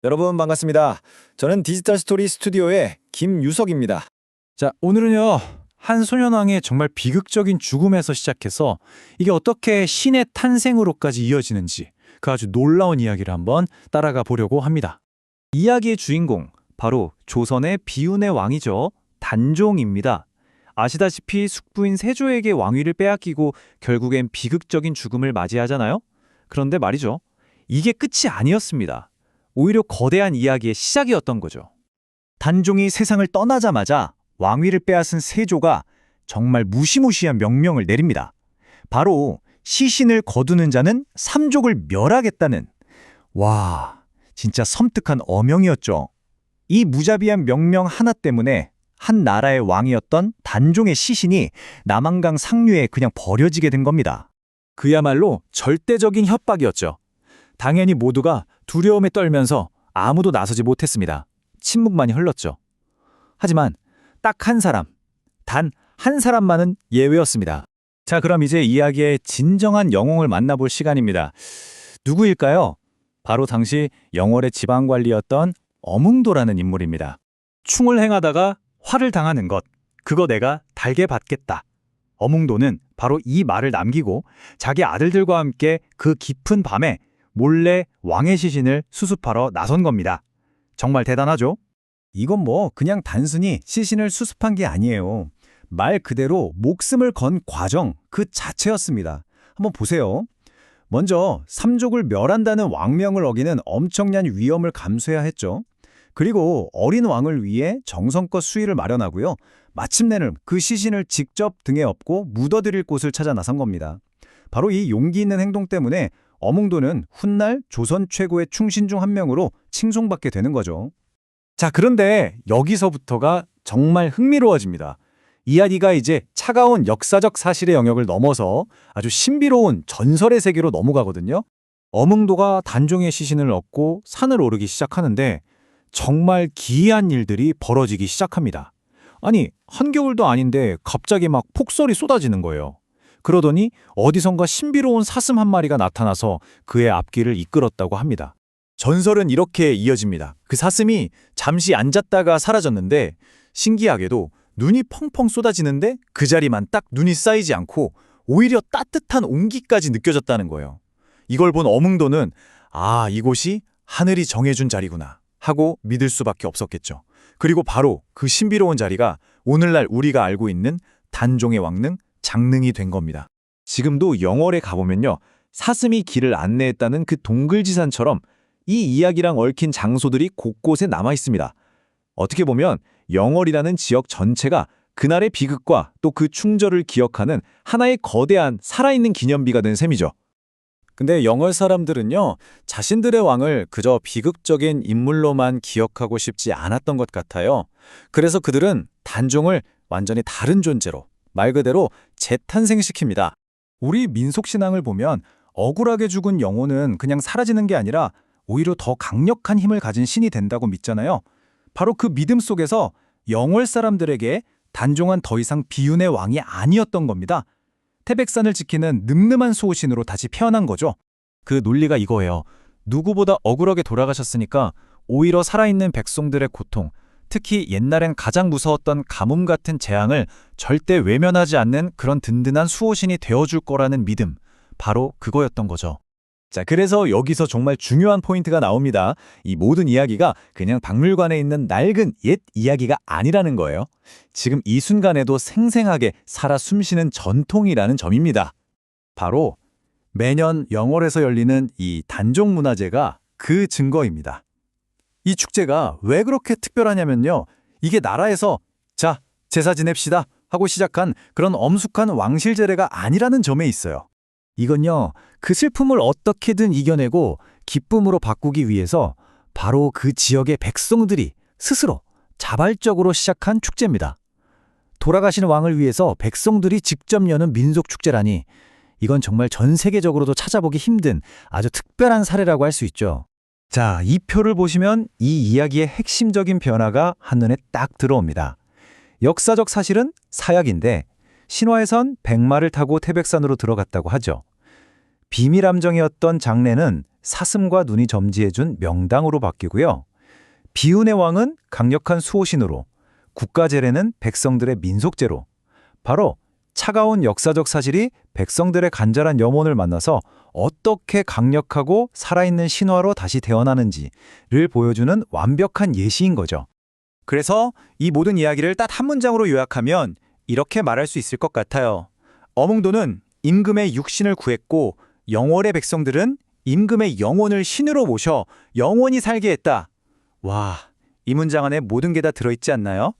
여러분 반갑습니다. 저는 디지털 스토리 스튜디오의 김유석입니다. 자, 오늘은요. 한 소년왕의 정말 비극적인 죽음에서 시작해서 이게 어떻게 신의 탄생으로까지 이어지는지 그 아주 놀라운 이야기를 한번 따라가 보려고 합니다. 이야기의 주인공, 바로 조선의 비운의 왕이죠. 단종입니다. 아시다시피 숙부인 세조에게 왕위를 빼앗기고 결국엔 비극적인 죽음을 맞이하잖아요. 그런데 말이죠. 이게 끝이 아니었습니다. 오히려 거대한 이야기의 시작이었던 거죠. 단종이 세상을 떠나자마자 왕위를 빼앗은 세조가 정말 무시무시한 명령을 내립니다. 바로 시신을 거두는 자는 삼족을 멸하겠다는, 와, 진짜 섬뜩한 어명이었죠. 이 무자비한 명령 하나 때문에 한 나라의 왕이었던 단종의 시신이 남한강 상류에 그냥 버려지게 된 겁니다. 그야말로 절대적인 협박이었죠. 당연히 모두가 두려움에 떨면서 아무도 나서지 못했습니다. 침묵만이 흘렀죠. 하지만 딱 한 사람, 단 한 사람만은 예외였습니다. 자, 그럼 이제 이야기의 진정한 영웅을 만나볼 시간입니다. 누구일까요? 바로 당시 영월의 지방관리였던 어몽도라는 인물입니다. 충을 행하다가 화를 당하는 것, 그거 내가 달게 받겠다. 어몽도는 바로 이 말을 남기고 자기 아들들과 함께 그 깊은 밤에 몰래 왕의 시신을 수습하러 나선 겁니다. 정말 대단하죠? 이건 뭐 그냥 단순히 시신을 수습한 게 아니에요. 말 그대로 목숨을 건 과정 그 자체였습니다. 한번 보세요. 먼저 삼족을 멸한다는 왕명을 어기는 엄청난 위험을 감수해야 했죠. 그리고 어린 왕을 위해 정성껏 수의를 마련하고요. 마침내는 그 시신을 직접 등에 업고 묻어드릴 곳을 찾아 나선 겁니다. 바로 이 용기 있는 행동 때문에 어몽도는 훗날 조선 최고의 충신 중 한 명으로 칭송받게 되는 거죠. 자, 그런데 여기서부터가 정말 흥미로워집니다. 이야기가 이제 차가운 역사적 사실의 영역을 넘어서 아주 신비로운 전설의 세계로 넘어가거든요. 어몽도가 단종의 시신을 얻고 산을 오르기 시작하는데 정말 기이한 일들이 벌어지기 시작합니다. 아니, 한겨울도 아닌데 갑자기 막 폭설이 쏟아지는 거예요. 그러더니 어디선가 신비로운 사슴 한 마리가 나타나서 그의 앞길을 이끌었다고 합니다. 전설은 이렇게 이어집니다. 그 사슴이 잠시 앉았다가 사라졌는데 신기하게도 눈이 펑펑 쏟아지는데 그 자리만 딱 눈이 쌓이지 않고 오히려 따뜻한 온기까지 느껴졌다는 거예요. 이걸 본 어몽도는 아, 이곳이 하늘이 정해준 자리구나 하고 믿을 수밖에 없었겠죠. 그리고 바로 그 신비로운 자리가 오늘날 우리가 알고 있는 단종의 왕릉 장릉이 된 겁니다. 지금도 영월에 가보면요. 사슴이 길을 안내했다는 그 동글지산처럼 이 이야기랑 얽힌 장소들이 곳곳에 남아 있습니다. 어떻게 보면 영월이라는 지역 전체가 그날의 비극과 또 그 충절을 기억하는 하나의 거대한 살아있는 기념비가 된 셈이죠. 근데 영월 사람들은요, 자신들의 왕을 그저 비극적인 인물로만 기억하고 싶지 않았던 것 같아요. 그래서 그들은 단종을 완전히 다른 존재로, 말 그대로 재탄생시킵니다. 우리 민속신앙을 보면 억울하게 죽은 영혼은 그냥 사라지는 게 아니라 오히려 더 강력한 힘을 가진 신이 된다고 믿잖아요. 바로 그 믿음 속에서 영월 사람들에게 단종은 더 이상 비운의 왕이 아니었던 겁니다. 태백산을 지키는 늠름한 수호신으로 다시 태어난 거죠. 그 논리가 이거예요. 누구보다 억울하게 돌아가셨으니까 오히려 살아있는 백성들의 고통, 특히 옛날엔 가장 무서웠던 가뭄 같은 재앙을 절대 외면하지 않는 그런 든든한 수호신이 되어줄 거라는 믿음, 바로 그거였던 거죠. 자, 그래서 여기서 정말 중요한 포인트가 나옵니다. 이 모든 이야기가 그냥 박물관에 있는 낡은 옛 이야기가 아니라는 거예요. 지금 이 순간에도 생생하게 살아 숨쉬는 전통이라는 점입니다. 바로 매년 영월에서 열리는 이 단종문화제가 그 증거입니다. 이 축제가 왜 그렇게 특별하냐면요. 이게 나라에서 자, 제사 지냅시다 하고 시작한 그런 엄숙한 왕실제례가 아니라는 점에 있어요. 이건요, 그 슬픔을 어떻게든 이겨내고 기쁨으로 바꾸기 위해서 바로 그 지역의 백성들이 스스로 자발적으로 시작한 축제입니다. 돌아가신 왕을 위해서 백성들이 직접 여는 민속축제라니 이건 정말 전 세계적으로도 찾아보기 힘든 아주 특별한 사례라고 할 수 있죠. 자, 이 표를 보시면 이 이야기의 핵심적인 변화가 한눈에 딱 들어옵니다. 역사적 사실은 사약인데 신화에선 백마를 타고 태백산으로 들어갔다고 하죠. 비밀함정이었던 장례는 사슴과 눈이 점지해준 명당으로 바뀌고요. 비운의 왕은 강력한 수호신으로, 국가제례는 백성들의 민속제로, 바로 차가운 역사적 사실이 백성들의 간절한 염원을 만나서 어떻게 강력하고 살아있는 신화로 다시 태어나는지를 보여주는 완벽한 예시인 거죠. 그래서 이 모든 이야기를 딱 한 문장으로 요약하면 이렇게 말할 수 있을 것 같아요. 어몽도는 임금의 육신을 구했고 영월의 백성들은 임금의 영혼을 신으로 모셔 영원히 살게 했다. 와, 이 문장 안에 모든 게 다 들어있지 않나요?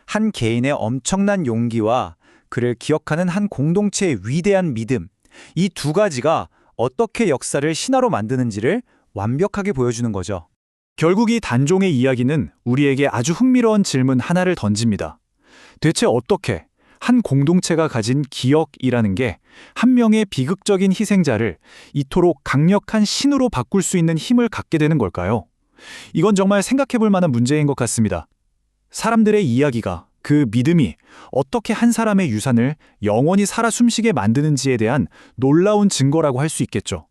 한 개인의 엄청난 용기와 그를 기억하는 한 공동체의 위대한 믿음, 이 두 가지가 어떻게 역사를 신화로 만드는지를 완벽하게 보여주는 거죠. 결국 이 단종의 이야기는 우리에게 아주 흥미로운 질문 하나를 던집니다. 대체 어떻게 한 공동체가 가진 기억이라는 게 한 명의 비극적인 희생자를 이토록 강력한 신으로 바꿀 수 있는 힘을 갖게 되는 걸까요? 이건 정말 생각해 볼 만한 문제인 것 같습니다. 사람들의 이야기가, 그 믿음이 어떻게 한 사람의 유산을 영원히 살아 숨쉬게 만드는지에 대한 놀라운 증거라고 할 수 있겠죠.